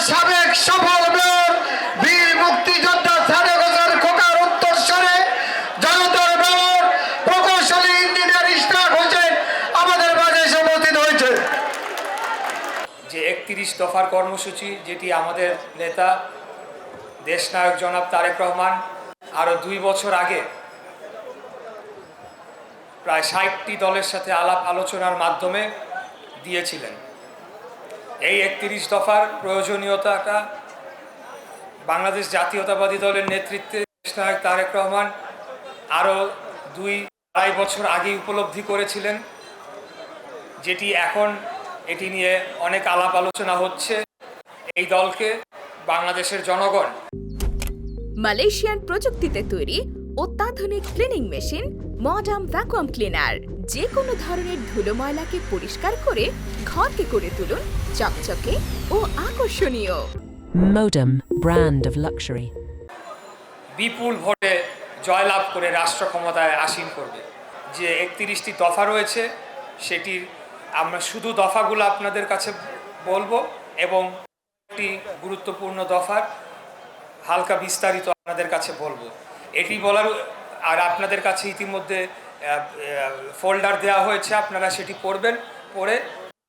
সাবেক সফল মেয়র বীর মুক্তিযোদ্ধা সাদেক হোসেন খোকার উত্তরস্বরে জনতার মেয়র প্রকৌশলী ইঞ্জিনিয়ার ইশরাক হোসেন আমাদের মাঝে এসে উপস্থিত হয়েছে। যে ৩১ দফার কর্মসূচি, যেটি আমাদের নেতা দেশনায়ক জনাব তারেক রহমান আরও ২ বছর আগে প্রায় ৬০টি দলের সাথে আলাপ আলোচনার মাধ্যমে দিয়েছিলেন। এই ৩১ দফার প্রয়োজনীয়তাটা বাংলাদেশ জাতীয়তাবাদী দলের নেতৃত্বে দেশনায়ক তারেক রহমান আরও ২-২.৫ বছর আগেই উপলব্ধি করেছিলেন, যেটি এখন এটি নিয়ে অনেক আলাপ আলোচনা হচ্ছে। এই দলকে বাংলাদেশের জনগণ মালয়েশিয়ান প্রযুক্তিতে তৈরি অত্যাধুনিক cleaning machine modern vacuum cleaner যে কোনো ধরনের ধুলো ময়লাকে পরিষ্কার করে ঘরকে করে তুলুন চকচকে ও আকর্ষণীয়। Modem, brand of luxury. বিপুল ভোটে জয়লাভ করে রাষ্ট্র ক্ষমতায় আসীন করবে। যে ৩১টি দফা রয়েছে, সেটির আমরা শুধু দফাগুলো আপনাদের কাছে বলবো এবং একটি গুরুত্বপূর্ণ দফার হালকা বিস্তারিত আপনাদের কাছে বলবো। এটি বলার আর আপনাদের কাছে ইতিমধ্যে ফোল্ডার দেওয়া হয়েছে, আপনারা সেটি পড়বেন। পড়ে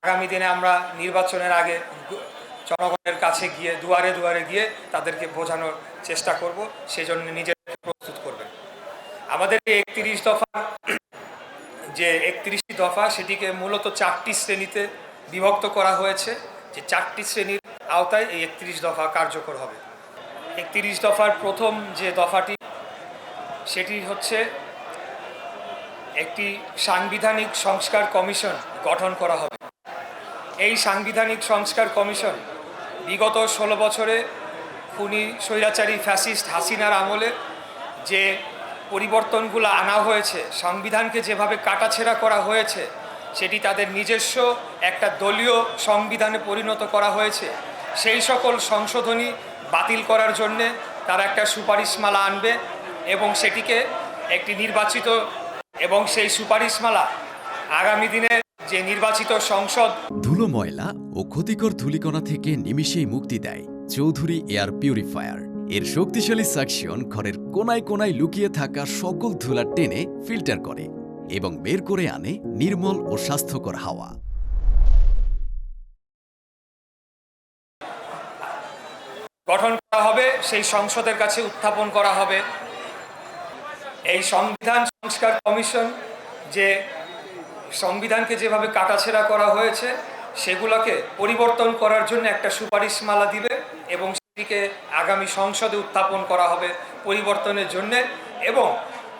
আগামী দিনে আমরা নির্বাচনের আগে জনগণের কাছে গিয়ে দুয়ারে দুয়ারে গিয়ে তাদেরকে বোঝানোর চেষ্টা করব, সেজন্য নিজেকে প্রস্তুত করবেন। আমাদের এই ৩১ দফা যে ৩১টি দফা, সেটিকে মূলত ৪টি শ্রেণীতে বিভক্ত করা হয়েছে। যে ৪টি শ্রেণীর আওতায় এই ৩১ দফা কার্যকর হবে। ৩১ দফার প্রথম যে দফাটি, সেটি হচ্ছে একটি সাংবিধানিক সংস্কার কমিশন গঠন করা হবে। এই সাংবিধানিক সংস্কার কমিশন বিগত ১৬ বছরে খুনি স্বৈরাচারী ফ্যাসিস্ট হাসিনার আমলে যে পরিবর্তনগুলো আনা হয়েছে, সংবিধানকে যেভাবে কাটাছেঁড়া করা হয়েছে, সেটি তাদের নিজস্ব একটা দলীয় সংবিধানে পরিণত করা হয়েছে। সেই সকল সংশোধনী বাতিল করার জন্যে তারা একটা সুপারিশমালা আনবে এবং সেটিকে একটি নির্বাচিত এবং সেই সুপারিশমালা আগামী দিনে যে নির্বাচিত সংসদ ধুলো ময়লা ও ক্ষতিকর ধূলিকণা থেকে নিমিষেই মুক্তি দেয় চৌধুরী এয়ার পিউরিফায়ার। এর শক্তিশালী সাকশন ঘরের কোনায় কোনায় লুকিয়ে থাকা সকল ধুলা টেনে ফিল্টার করে এবং বের করে আনে নির্মল ও স্বাস্থ্যকর হাওয়া। গঠন করা হবে, সেই সংসদের কাছে উত্থাপন করা হবে। এই সংবিধান সংস্কার কমিশন যে সংবিধানকে যেভাবে কাটাছেঁড়া করা হয়েছে, সেগুলোকে পরিবর্তন করার জন্য একটা সুপারিশমালা দিবে এবং সেটিকে আগামী সংসদে উত্থাপন করা হবে পরিবর্তনের জন্যে। এবং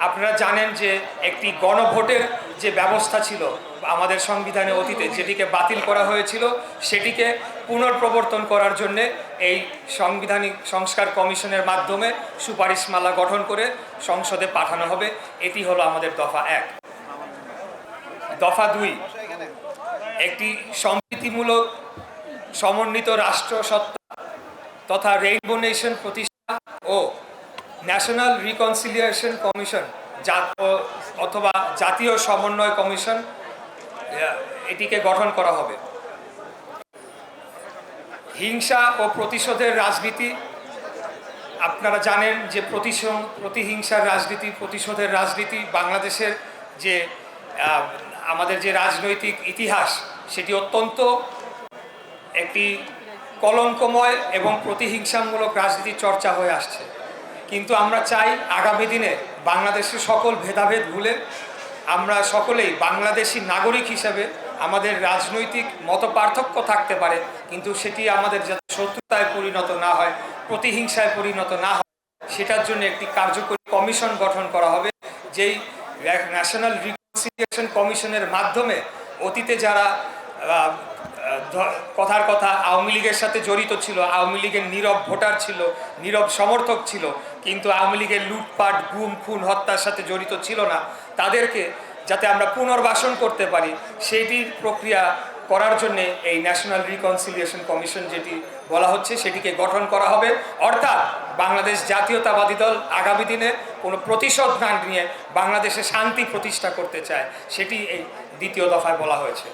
আপনারা জানেন যে একটি গণভোটের যে ব্যবস্থা ছিল আমাদের সংবিধানে অতীতে, যেটিকে বাতিল করা হয়েছিল, সেটিকে পুনর্প্রবর্তন করার জন্যে এই সাংবিধানিক সংস্কার কমিশনের মাধ্যমে সুপারিশমালা গঠন করে সংসদে পাঠানো হবে। এটি হলো আমাদের দফা ১। দফা ২, একটি সম্প্রীতিমূলক সমন্বিত রাষ্ট্রসত্তা তথা রেইনবো নেশন প্রতিষ্ঠা ও ন্যাশনাল রিকনসিলিয়েশন কমিশন অথবা জাতীয় সমন্বয় কমিশন, এটিকে গঠন করা হবে। হিংসা ও প্রতিশোধের রাজনীতি, আপনারা জানেন যে প্রতিহিংসার রাজনীতি, প্রতিশোধের রাজনীতি বাংলাদেশের যে আমাদের যে রাজনৈতিক ইতিহাস, সেটি অত্যন্ত একটি কলঙ্কময় এবং প্রতিহিংসামূলক রাজনীতির চর্চা হয়ে আসছে। কিন্তু আমরা চাই আগামী দিনে বাংলাদেশের সকল ভেদাভেদ ভুলে আমরা সকলেই বাংলাদেশি নাগরিক হিসেবে আমাদের রাজনৈতিক মতপার্থক্য থাকতে পারে, কিন্তু সেটি আমাদের যাতে শত্রুতায় পরিণত না হয়, প্রতিহিংসায় পরিণত না হয়, সেটার জন্য একটি কার্যকরী কমিশন গঠন করা হবে। যেই ন্যাশনাল রিকনসিলিয়েশন কমিশনের মাধ্যমে অতীতে যারা কথার কথা আওয়ামী লীগের সাথে জড়িত ছিল, আওয়ামী লীগের নীরব ভোটার ছিল, নীরব সমর্থক ছিল, কিন্তু আওয়ামী লীগের লুটপাট, গুম, খুন, হত্যার সাথে জড়িত ছিল না, তাদেরকে যাতে আমরা পুনর্বাসন করতে পারি, সেটির প্রক্রিয়া করার জন্যে এই ন্যাশনাল রিকনসিলিয়েশন কমিশন যেটি বলা হচ্ছে, সেটিকে গঠন করা হবে। অর্থাৎ বাংলাদেশ জাতীয়তাবাদী দল আগামী দিনে কোনো প্রতিশোধ না নিয়ে বাংলাদেশে শান্তি প্রতিষ্ঠা করতে চায়, সেটি এই দ্বিতীয় দফায় বলা হয়েছে।